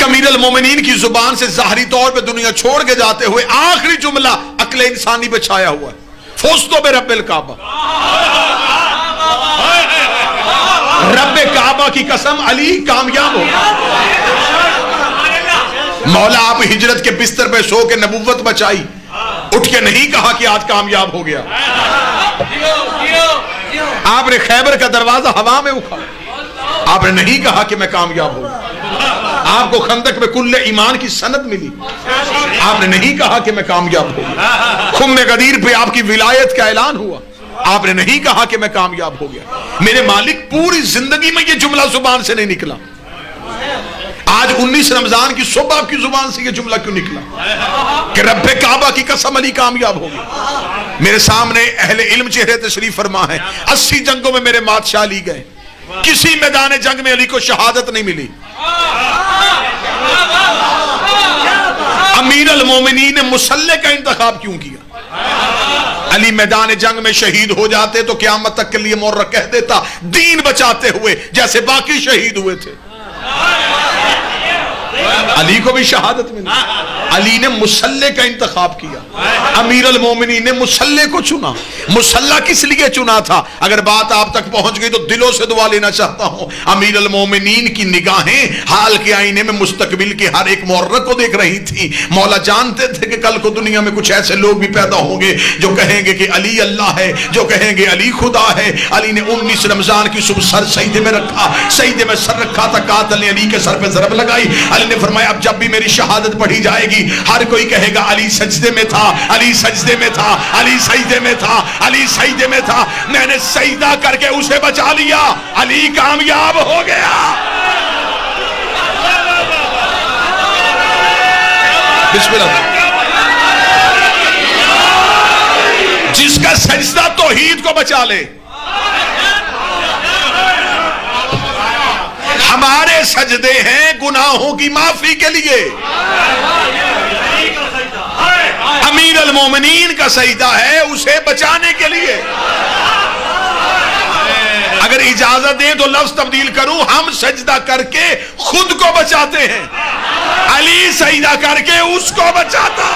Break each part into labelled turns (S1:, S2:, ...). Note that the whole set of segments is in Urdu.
S1: تک امیر المومنین کی زبان سے ظاہری طور پہ دنیا چھوڑ کے جاتے ہوئے آخری جملہ عقل انسانی پہ چھایا ہوا ہے، فوزتو برب الکعبہ، رب کعبہ کی قسم علی کامیاب ہو۔ مولا آپ ہجرت کے بستر پہ سو کے نبوت بچائی، اٹھ کے نہیں کہا کہ آج کامیاب ہو گیا۔ آپ نے خیبر کا دروازہ ہوا میں اٹھا، آپ نے نہیں کہا کہ میں کامیاب ہوں۔ آپ کو خندق میں کل ایمان کی سند ملی، آپ نے نہیں کہا کہ میں کامیاب ہوں۔ خم غدیر پہ آپ کی ولایت کا اعلان ہوا، آپ نے نہیں کہا کہ میں کامیاب ہو گیا۔ میرے مالک پوری زندگی میں یہ جملہ زبان سے نہیں نکلا، آج 19 رمضان کی صبح آپ کی زبان سے یہ جملہ کیوں نکلا کہ رب کعبہ کی قسم علی کامیاب ہوگی؟ میرے سامنے اہل علم چہرے تشریف فرما ہے، 80 جنگوں میں میرے بادشاہ علی گئے، کسی میدان جنگ میں علی کو شہادت نہیں ملی۔ امیر المومنین نے مسلح کا انتخاب کیوں کیا؟ علی میدان جنگ میں شہید ہو جاتے تو قیامت تک کے لیے مورخ کہہ دیتا دین بچاتے ہوئے جیسے باقی شہید ہوئے تھے۔ علی کو بھی شہادت ملی، علی نے مسلح کا انتخاب کیا، امیر المومنین نے مسلح کو چنا۔ مسلح کس لیے چنا تھا؟ اگر بات آپ تک پہنچ گئی تو دلوں سے دعا لینا چاہتا ہوں۔ امیر المومنین کی نگاہیں حال کے آئینے میں مستقبل کے ہر ایک مورخ کو دیکھ رہی تھی۔ مولا جانتے تھے کہ کل کو دنیا میں کچھ ایسے لوگ بھی پیدا ہوں گے جو کہیں گے کہ علی اللہ ہے، جو کہیں گے علی خدا ہے۔ علی نے 19 رمضان کی صبح سر سجدے میں رکھا، سجدے میں سر رکھا تھا، قاتل نے علی کے سر پہ ضرب لگائی۔ علی نے فرمایا اب جب بھی میری شہادت پڑھی جائے گی ہر کوئی کہے گا علی سجدے میں تھا، علی سجدے میں تھا، علی سجدے میں تھا، علی سجدے میں تھا۔ میں نے سجدہ کر کے اسے بچا لیا، علی کامیاب ہو گیا۔ بسم اللہ۔ جس کا سجدہ توحید کو بچا لے، ہمارے سجدے ہیں گناہوں کی معافی کے لیے، امیر المومنین کا سجدہ ہے اسے بچانے کے لیے۔ اگر اجازت دیں تو لفظ تبدیل کروں، ہم سجدہ کر کے خود کو بچاتے ہیں، علی سجدہ کر کے اس کو بچاتا۔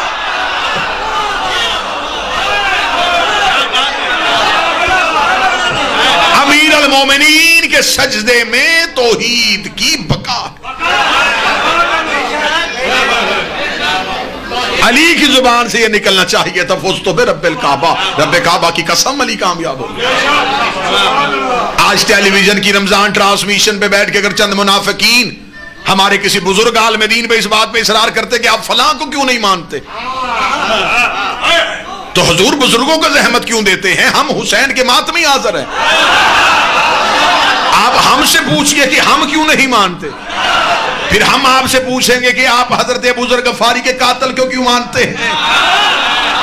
S1: امیر المومنین کے سجدے میں توحید کی بقا، علی کی زبان سے یہ نکلنا چاہیے تھا فزتو برب الکعبہ، رب کعبہ کی قسم علی کامیاب ہو گیا۔ آج ٹیلی ویژن کی رمضان ٹرانسمیشن پہ بیٹھ کے اگر چند منافقین ہمارے کسی بزرگ عالم دین پہ اس بات پہ اصرار کرتے کہ آپ فلاں کو کیوں نہیں مانتے تو حضور بزرگوں کو زحمت کیوں دیتے ہیں؟ ہم حسین کے ماتمی حاضر ہیں، آپ ہم سے پوچھئے کہ ہم کیوں نہیں مانتے، پھر ہم آپ سے پوچھیں گے کہ آپ حضرت ابو ذر غفاری کے قاتل کو کیوں مانتے ہیں؟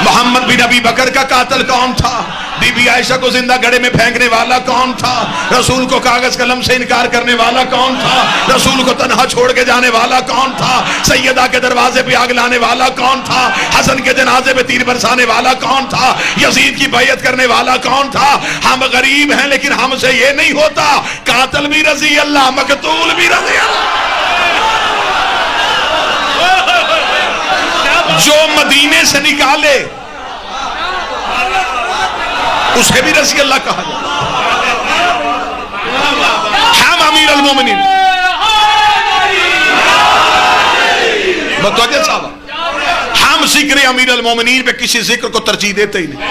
S1: محمد بن ابی بکر کا قاتل کون تھا؟ بی بی عائشہ کو زندہ گڑھے میں پھینکنے والا کون تھا؟ رسول کو کاغذ قلم سے انکار کرنے والا کون تھا؟ رسول کو تنہا چھوڑ کے جانے والا کون تھا؟ سیدہ کے دروازے پہ آگ لانے والا کون تھا؟ حسن کے جنازے پہ تیر برسانے والا کون تھا؟ یزید کی بیعت کرنے والا کون تھا؟ ہم غریب ہیں لیکن ہم سے یہ نہیں ہوتا، قاتل بھی رضی اللہ، مقتول بھی رضی اللہ۔ جو مدینے سے نکالے اسے بھی رضی اللہ کہا جائے۔ ہم امیر المومنین متوجہ صاحب، ہم ذکر امیر المومنین پہ کسی ذکر کو ترجیح دیتے ہی نہیں۔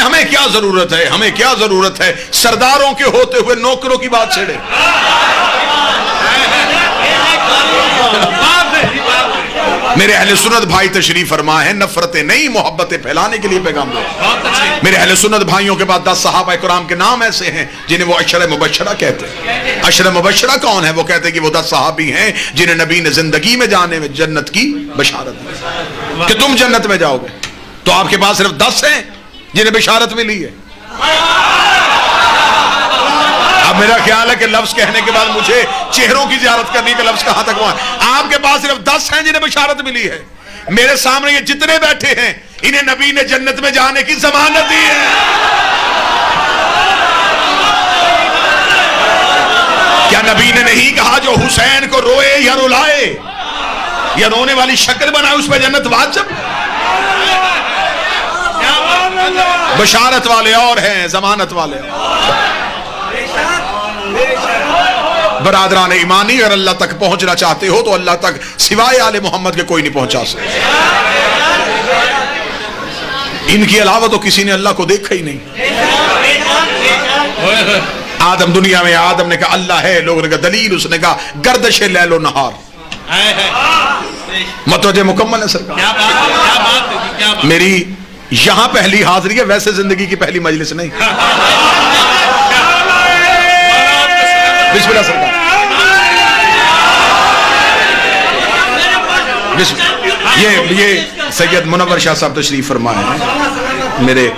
S1: ہمیں کیا ضرورت ہے، ہمیں کیا ضرورت ہے سرداروں کے ہوتے ہوئے نوکروں کی بات چھیڑے۔ میرے اہل سنت بھائی تشریف فرما ہے، نفرتیں نہیں محبتیں پھیلانے کے لیے پیغام دے۔ میرے اہل سنت بھائیوں کے بعد 10 صحابہ کرام کے نام ایسے ہیں جنہیں وہ عشرہ مبشرہ کہتے ہیں۔ عشرہ مبشرہ کون ہے؟ وہ کہتے ہیں کہ وہ 10 صحابی ہیں جنہیں نبی نے زندگی میں جانے میں جنت کی بشارت دی کہ تم جنت میں جاؤ گے، تو آپ کے پاس صرف 10 ہیں جنہیں بشارت ملی ہے۔ اب میرا خیال ہے کہ لفظ کہنے کے بعد مجھے چہروں کی زیارت کرنے کا لفظ کہاں تک وہاں۔ آپ کے پاس صرف 10 ہیں جنہیں بشارت ملی ہے، میرے سامنے یہ جتنے بیٹھے ہیں انہیں نبی نے جنت میں جانے کی ضمانت دی ہے۔ نہیں کہا جو حسین کو روئے یا رلائے یا رونے والی شکل بنائے اس پہ جنت واجب. بشارت والے اور ہیں، ضمانت والے برادران ایمانی. اگر اللہ تک پہنچنا چاہتے ہو تو اللہ تک سوائے آل محمد کے کوئی نہیں پہنچا سکتا. ان کے علاوہ تو کسی نے اللہ کو دیکھا ہی نہیں. آدم دنیا میں آدم نے کہا اللہ ہے، لوگوں نے کہا دلیل، اس نے کہا گردش لیل و نہار. متوجہ مکمل ہے سرکار. میری یہاں پہلی حاضری ہے، ویسے زندگی کی پہلی مجلس نہیں. بسم اللہ سرکار. یہ سید منور شاہ صاحب تشریف فرمائے ہیں، میرے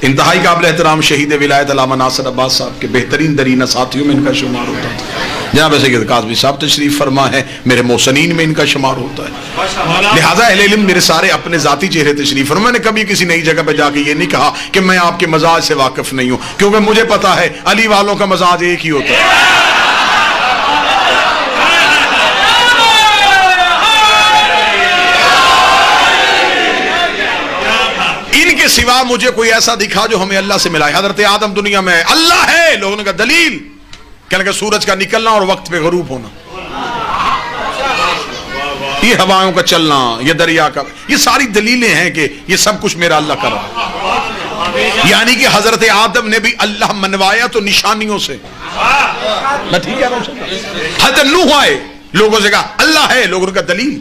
S1: انتہائی قابل احترام شہید ولایت علامہ ناصر عباس صاحب کے بہترین ترین ساتھیوں میں ان کا شمار ہوتا ہے. جناب سید قاضمی صاحب تشریف فرما ہے، میرے محسنین میں ان کا شمار ہوتا ہے. لہٰذا اہل علم میرے سارے اپنے ذاتی چہرے تشریف فرما. میں نے کبھی کسی نئی جگہ پہ جا کے یہ نہیں کہا کہ میں آپ کے مزاج سے واقف نہیں ہوں، کیونکہ مجھے پتا ہے علی والوں کا مزاج ایک ہی ہوتا ہے. ان کے سوا مجھے کوئی ایسا دکھا جو ہمیں اللہ سے ملائے. حضرت آدم دنیا میں اللہ ہے، لوگوں نے کہا دلیل، کہنے کہ سورج کا نکلنا اور وقت پہ غروب ہونا، یہ ہوائوں کا چلنا، یہ دریا کا، یہ ساری دلیلیں ہیں کہ یہ سب کچھ میرا اللہ کر رہا ہے. یعنی کہ حضرت آدم نے بھی اللہ منوایا تو نشانیوں سے. میں ٹھیک ہے. حضرت نوح آئے، لوگوں سے کہا اللہ ہے، لوگوں نے کہا دلیل.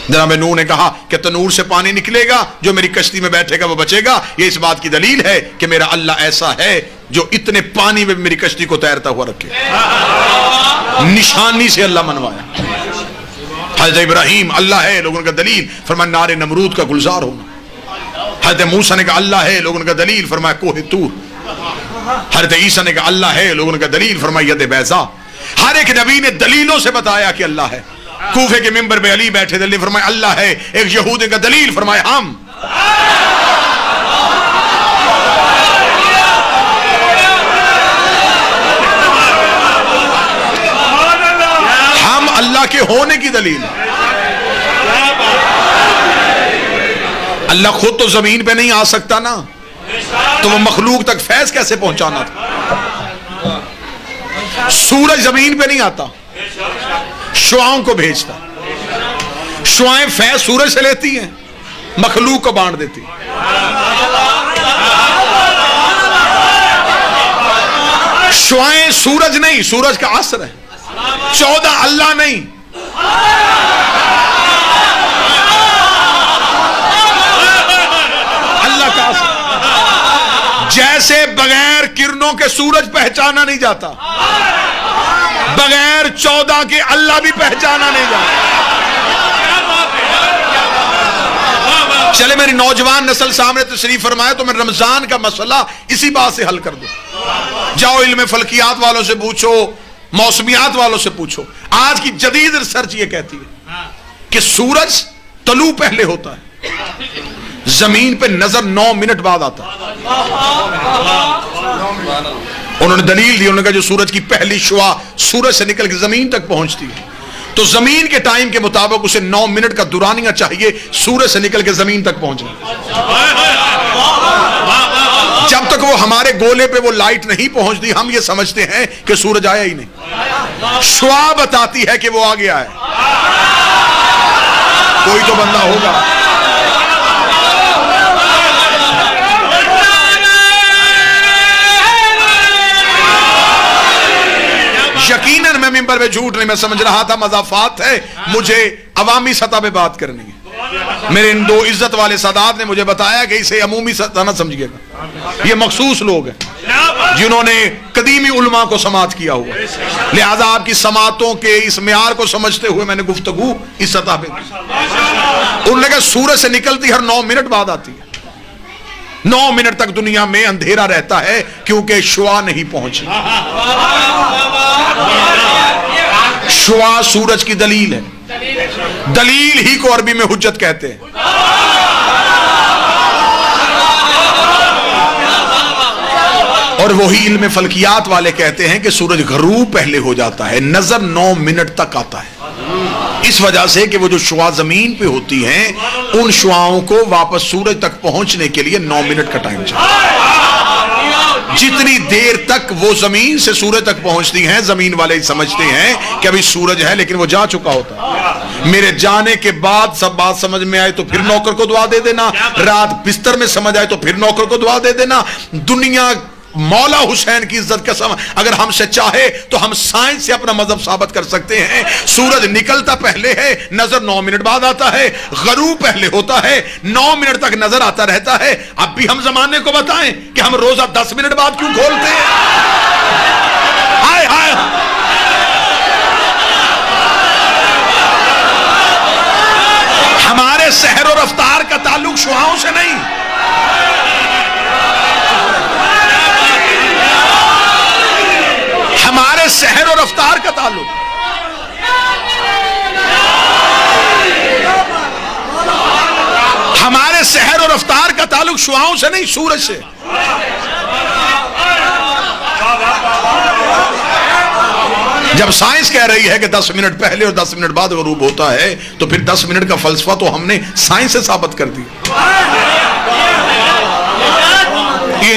S1: جناب نوح نے کہا کہ تنور سے پانی نکلے گا، جو میری کشتی میں بیٹھے گا وہ بچے گا. یہ اس بات کی دلیل ہے کہ میرا اللہ ایسا ہے جو اتنے پانی میں میری کشتی کو تیرتا ہوا رکھے. نشانی سے اللہ منوایا. حضرت ابراہیم اللہ ہے، لوگوں کا دلیل، فرمایا نار نمرود کا گلزار ہونا. حضرت موسیٰ نے کہا اللہ ہے، لوگوں کا دلیل، فرمایا کوہ طور. حضرت عیسیٰ نے کہا اللہ ہے، لوگوں کا دلیل، فرمایا ید بیضا. ہر ایک نبی نے دلیلوں سے بتایا کہ اللہ ہے. کوفے کے ممبر پہ علی بیٹھے دلیل فرمایا اللہ ہے. ایک یہودی کا دلیل فرمایا ہم. ہم اللہ کے ہونے کی دلیل. اللہ خود تو زمین پہ نہیں آ سکتا نا، تو وہ مخلوق تک فیض کیسے پہنچانا تھا. سورج زمین پہ نہیں آتا، شعاؤں کو بھیجتا. شعائیں فیض سورج سے لیتی ہیں، مخلوق کو بانٹ دیتی. شعائیں سورج نہیں، سورج کا اثر ہے. 14 اللہ نہیں، اللہ کا اثر. جیسے بغیر کرنوں کے سورج پہچانا نہیں جاتا، بغیر 14 کے اللہ بھی پہچانا نہیں جاتا. چلے میری نوجوان نسل سامنے تشریف فرمائے تو میں رمضان کا مسئلہ اسی بات سے حل کر دوں. جاؤ علم فلکیات والوں سے پوچھو، موسمیات والوں سے پوچھو. آج کی جدید ریسرچ یہ کہتی ہے کہ سورج طلوع پہلے ہوتا ہے، زمین پہ نظر 9 منٹ بعد آتا ہے. انہوں نے دلیل دی، انہوں نے کہا جو سورج کی پہلی شعاع سورج سے نکل کے زمین تک پہنچتی ہے تو زمین کے ٹائم کے مطابق اسے 9 منٹ کا دورانیہ چاہیے سورج سے نکل کے زمین تک پہنچنا. جب تک وہ ہمارے گولے پہ وہ لائٹ نہیں پہنچتی ہم یہ سمجھتے ہیں کہ سورج آیا ہی نہیں. شعاع بتاتی ہے کہ وہ آ گیا ہے. کوئی تو بندہ ہوگا. یقیناً میں ممبر پہ جھوٹ نہیں، میں سمجھ رہا تھا مضافات ہے، مجھے عوامی سطح پہ بات کرنی ہے. میرے ان 2 عزت والے سادات نے مجھے بتایا کہ اسے عمومی سطح نہ سمجھیے گا. یہ مخصوص لوگ ہیں جنہوں نے قدیمی علماء کو سماعت کیا ہوا، لہذا آپ کی سماعتوں کے اس معیار کو سمجھتے ہوئے میں نے گفتگو اس سطح پہ. انہوں نے کہا سورج سے نکلتی ہر 9 منٹ بعد آتی ہے. 9 منٹ تک دنیا میں اندھیرا رہتا ہے کیونکہ شعاع نہیں پہنچی. شعاع سورج کی دلیل ہے. دلیل ہی کو عربی میں حجت کہتے ہیں. اور وہی علم فلکیات والے کہتے ہیں کہ سورج غروب پہلے ہو جاتا ہے، نظر 9 منٹ تک آتا ہے، اس وجہ سے کہ وہ جو شعاع زمین پہ ہوتی ہیں ان شعاؤں کو واپس سورج تک پہنچنے کے لیے 9 منٹ کا ٹائم چاہیے۔ جتنی دیر تک وہ زمین سے سورج تک پہنچتی ہیں زمین والے سمجھتے ہیں کہ ابھی سورج ہے، لیکن وہ جا چکا ہوتا ہے۔ میرے جانے کے بعد سب بات سمجھ میں آئے تو پھر نوکر کو دعا دے دینا، رات بستر میں سمجھ آئے تو پھر نوکر کو دعا دے دینا۔ دنیا مولا حسین کی عزت کا سمجھ اگر ہم سے چاہے تو ہم سائنس سے اپنا مذہب ثابت کر سکتے ہیں۔ سورج نکلتا پہلے ہے، نظر 9 منٹ بعد آتا ہے، غروب پہلے ہوتا ہے، 9 منٹ تک نظر آتا رہتا ہے۔ اب بھی ہم زمانے کو بتائیں کہ ہم روزہ 10 منٹ بعد کیوں کھولتے ہیں؟ ہائے ہائے، ہمارے سحر و رفتار کا تعلق شعاؤں سے نہیں، ہمارے سحر و رفتار کا تعلق ہمارے سحر و رفتار کا تعلق شعاؤں سے نہیں، سورج سے۔ جب سائنس کہہ رہی ہے کہ 10 منٹ پہلے اور 10 منٹ بعد غروب ہوتا ہے تو پھر 10 منٹ کا فلسفہ تو ہم نے سائنس سے ثابت کر دیا۔ یہ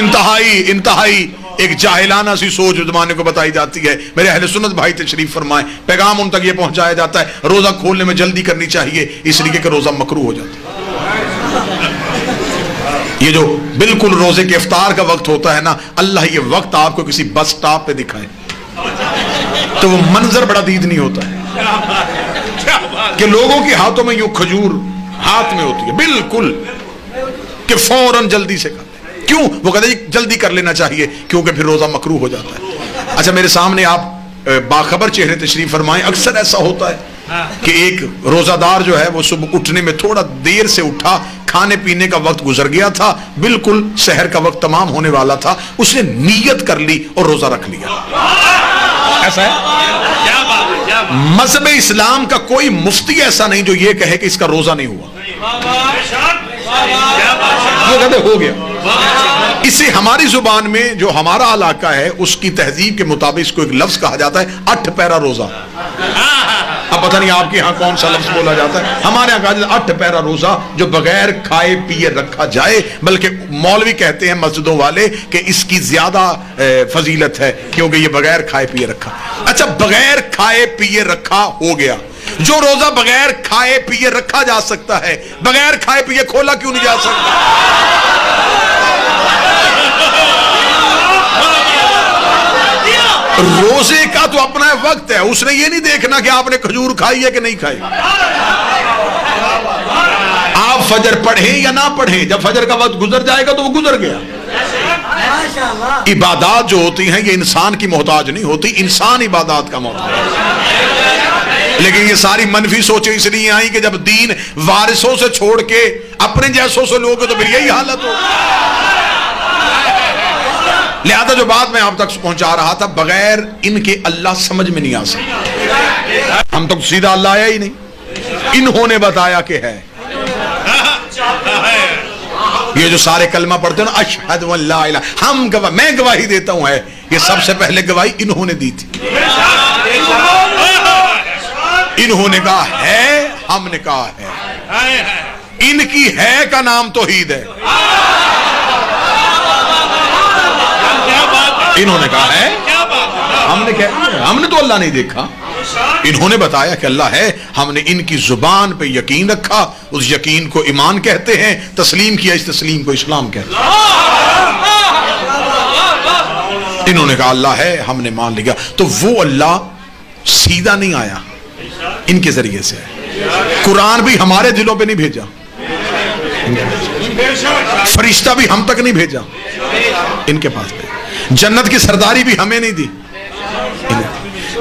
S1: انتہائی ایک جاہلانہ سی سوچ زمانے کو بتائی جاتی ہے۔ میرے اہل سنت بھائی تشریف فرمائیں، پیغام ان تک یہ پہنچایا جاتا ہے روزہ کھولنے میں جلدی کرنی چاہیے اس لیے کہ روزہ مکروہ ہو جاتا ہے۔ یہ جو بالکل روزے کے افطار کا وقت ہوتا ہے نا، اللہ یہ وقت آپ کو کسی بس سٹاپ پہ دکھائے تو وہ منظر بڑا دیدنی ہوتا ہے کہ لوگوں کے ہاتھوں میں یوں کھجور ہاتھ میں ہوتی ہے بالکل کہ فوراً جلدی سے کر۔ کیوں؟ وہ کہتے ہیں جلدی کر لینا چاہیے کیونکہ پھر روزہ مکروہ ہو جاتا ہے۔ اچھا میرے سامنے آپ باخبر چہرے تشریف فرمائیں، اکثر ایسا ہوتا ہے کہ ایک روزہ دار جو ہے وہ صبح اٹھنے میں تھوڑا دیر سے اٹھا، کھانے پینے کا وقت گزر گیا تھا، بالکل سحر کا وقت تمام ہونے والا تھا، اس نے نیت کر لی اور روزہ رکھ لیا۔ ایسا ہے؟ مذہب اسلام کا کوئی مفتی ایسا نہیں جو یہ کہے کہ اس کا روزہ نہیں ہوا، وہ کہتے ہو گیا۔ اسے ہماری زبان میں جو ہمارا علاقہ ہے اس کی تہذیب کے مطابق اس کو ایک لفظ کہا جاتا ہے 8 پیرا روزہ۔ اب پتہ نہیں آپ کے ہاں کون سا لفظ بولا جاتا ہے، ہمارے یہاں کہا جاتا ہے 8 پیرا روزہ جو بغیر کھائے پیے رکھا جائے، بلکہ مولوی کہتے ہیں مسجدوں والے کہ اس کی زیادہ فضیلت ہے کیونکہ یہ بغیر کھائے پیے رکھا۔ اچھا بغیر کھائے پیے رکھا ہو گیا، جو روزہ بغیر کھائے پیے رکھا جا سکتا ہے بغیر کھائے پیے کھولا کیوں نہیں جا سکتا؟ روزے کا تو اپنا وقت ہے، اس نے یہ نہیں دیکھنا کہ آپ نے کھجور کھائی ہے کہ نہیں کھائی۔ آپ فجر پڑھیں یا نہ پڑھیں، جب فجر کا وقت گزر جائے گا تو وہ گزر گیا۔ عبادات جو ہوتی ہیں یہ انسان کی محتاج نہیں ہوتی، انسان عبادات کا محتاج ہے۔ لیکن یہ ساری منفی سوچیں اس لیے آئیں کہ جب دین وارثوں سے چھوڑ کے اپنے جیسوں سے لوگ تو پھر یہی حالت ہو۔ لہذا جو بات میں آپ تک پہنچا رہا تھا، بغیر ان کے اللہ سمجھ میں نہیں آ سکتا۔ ہم تک سیدھا اللہ آیا ہی نہیں، انہوں نے بتایا کہ ہے۔ یہ جو سارے کلمہ پڑھتے ہیں نا، اشہد ان لا الہ، ہم گواہ، میں گواہی دیتا ہوں ہے، یہ سب سے پہلے گواہی انہوں نے دی تھی۔ انہوں نے کہا ہے، ہم نے کہا ہے۔ ان کی ہے کا نام توحید ہے۔ انہوں نے کہا ہے، ہم نے تو اللہ نہیں دیکھا، انہوں نے بتایا کہ اللہ ہے، ہم نے ان کی زبان پہ یقین رکھا، اس یقین کو ایمان کہتے ہیں، تسلیم کیا، اس تسلیم کو اسلام کہتے ہیں۔ انہوں نے کہا اللہ ہے، ہم نے مان لیا۔ تو وہ اللہ سیدھا نہیں آیا، ان کے ذریعے سے قرآن بھی ہمارے دلوں پہ نہیں بھیجا، فرشتہ بھی ہم تک نہیں بھیجا، ان کے پاس بھیجا۔ جنت کی سرداری بھی ہمیں نہیں دی،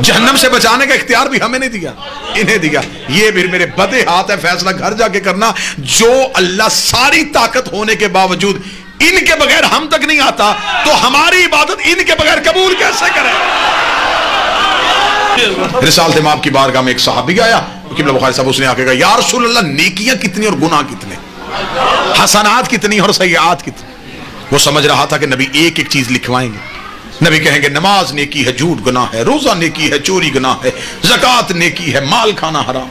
S1: جہنم سے بچانے کا اختیار بھی ہمیں نہیں دیا، انہیں دیا۔ یہ بھی میرے بدے ہاتھ ہے، فیصلہ گھر جا کے کرنا۔ جو اللہ ساری طاقت ہونے کے باوجود ان کے بغیر ہم تک نہیں آتا تو ہماری عبادت ان کے بغیر قبول کیسے کرے؟ رسالت امام کی بارگاہ میں ایک صحابی آیا، قبلہ بخاری صاحب، اس نے آ کے کہا یا رسول اللہ، نیکیاں کتنی اور گناہ کتنے، حسنات کتنی اور سیئات کتنی؟ وہ سمجھ رہا تھا کہ نبی ایک ایک چیز لکھوائیں گے. نبی کہیں گے نماز نیکی ہے، جھوٹ گناہ ہے، روزہ نیکی ہے، چوری گناہ ہے، زکوٰۃ نیکی ہے، مال کھانا حرام.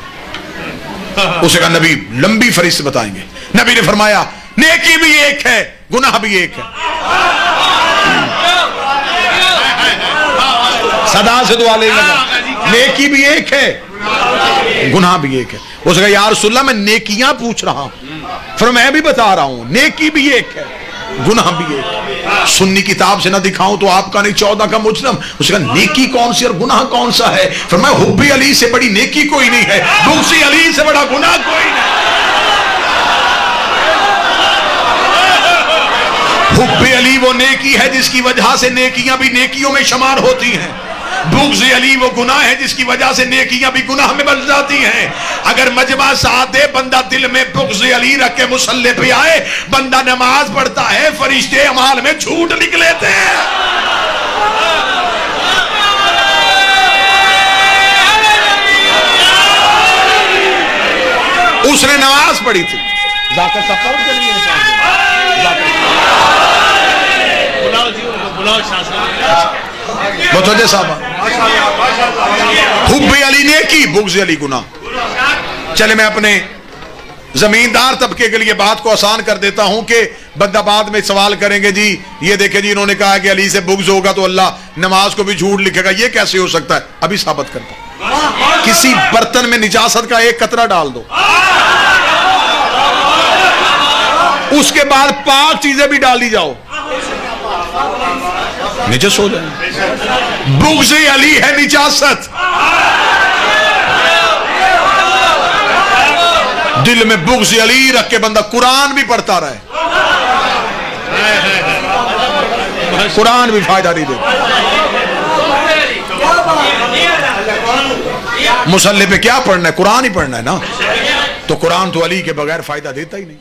S1: اسے کہا نبی لمبی فہرست بتائیں گے. نبی نے فرمایا نیکی بھی ایک ہے، گناہ بھی ایک ہے. صدا سے دعا لے گا. نیکی بھی ایک ہے، گناہ بھی ایک ہے. اس کہا یا رسول اللہ میں نیکیاں پوچھ رہا ہوں. پھر میں بھی بتا رہا ہوں نیکی بھی ایک ہے، گناہ بھی ایک ہے. سنی کتاب سے نہ دکھاؤں تو آپ کا نہیں 14 کا مجرم. اس کا نیکی کون سی اور گناہ کون سا ہے؟ فرمایا حب علی سے بڑی نیکی کوئی نہیں ہے، بغض علی سے بڑا گناہ کوئی نہیں. حب علی وہ نیکی ہے جس کی وجہ سے نیکیاں بھی نیکیوں میں شمار ہوتی ہیں. بغض علی وہ گناہ ہے جس کی وجہ سے نیکیاں بھی گناہ میں بن جاتی ہیں. اگر مجمع ساتھ دے، بندہ دل میں بغض علی رکھ کے مصلی پہ آئے، بندہ نماز پڑھتا ہے، فرشتے اعمال میں جھوٹ لکھ لیتے ہیں. اس نے نماز پڑھی تھی. ذاکر صاحب کے لیے متوجہ صاحب. حب علی نیکی، بغض علی گناہ. چلے میں اپنے زمیندار طبقے کے لیے بات کو آسان کر دیتا ہوں کہ بندہ بعد میں سوال کریں گے جی یہ دیکھیں جی انہوں نے کہا کہ علی سے بغض ہوگا تو اللہ نماز کو بھی جھوٹ لکھے گا، یہ کیسے ہو سکتا ہے؟ ابھی ثابت کرتا ہوں. کسی برتن میں نجاست کا ایک قطرہ ڈال دو، اس کے بعد پاک چیزیں بھی ڈال دی جاؤ، نجس ہو جائے. بغض علی ہے نجاست. دل میں بغض علی رکھ کے بندہ قرآن بھی پڑھتا رہے، قرآن بھی فائدہ نہیں دے. مصلی پہ کیا پڑھنا ہے؟ قرآن ہی پڑھنا ہے نا. تو قرآن تو علی کے بغیر فائدہ دیتا ہی نہیں.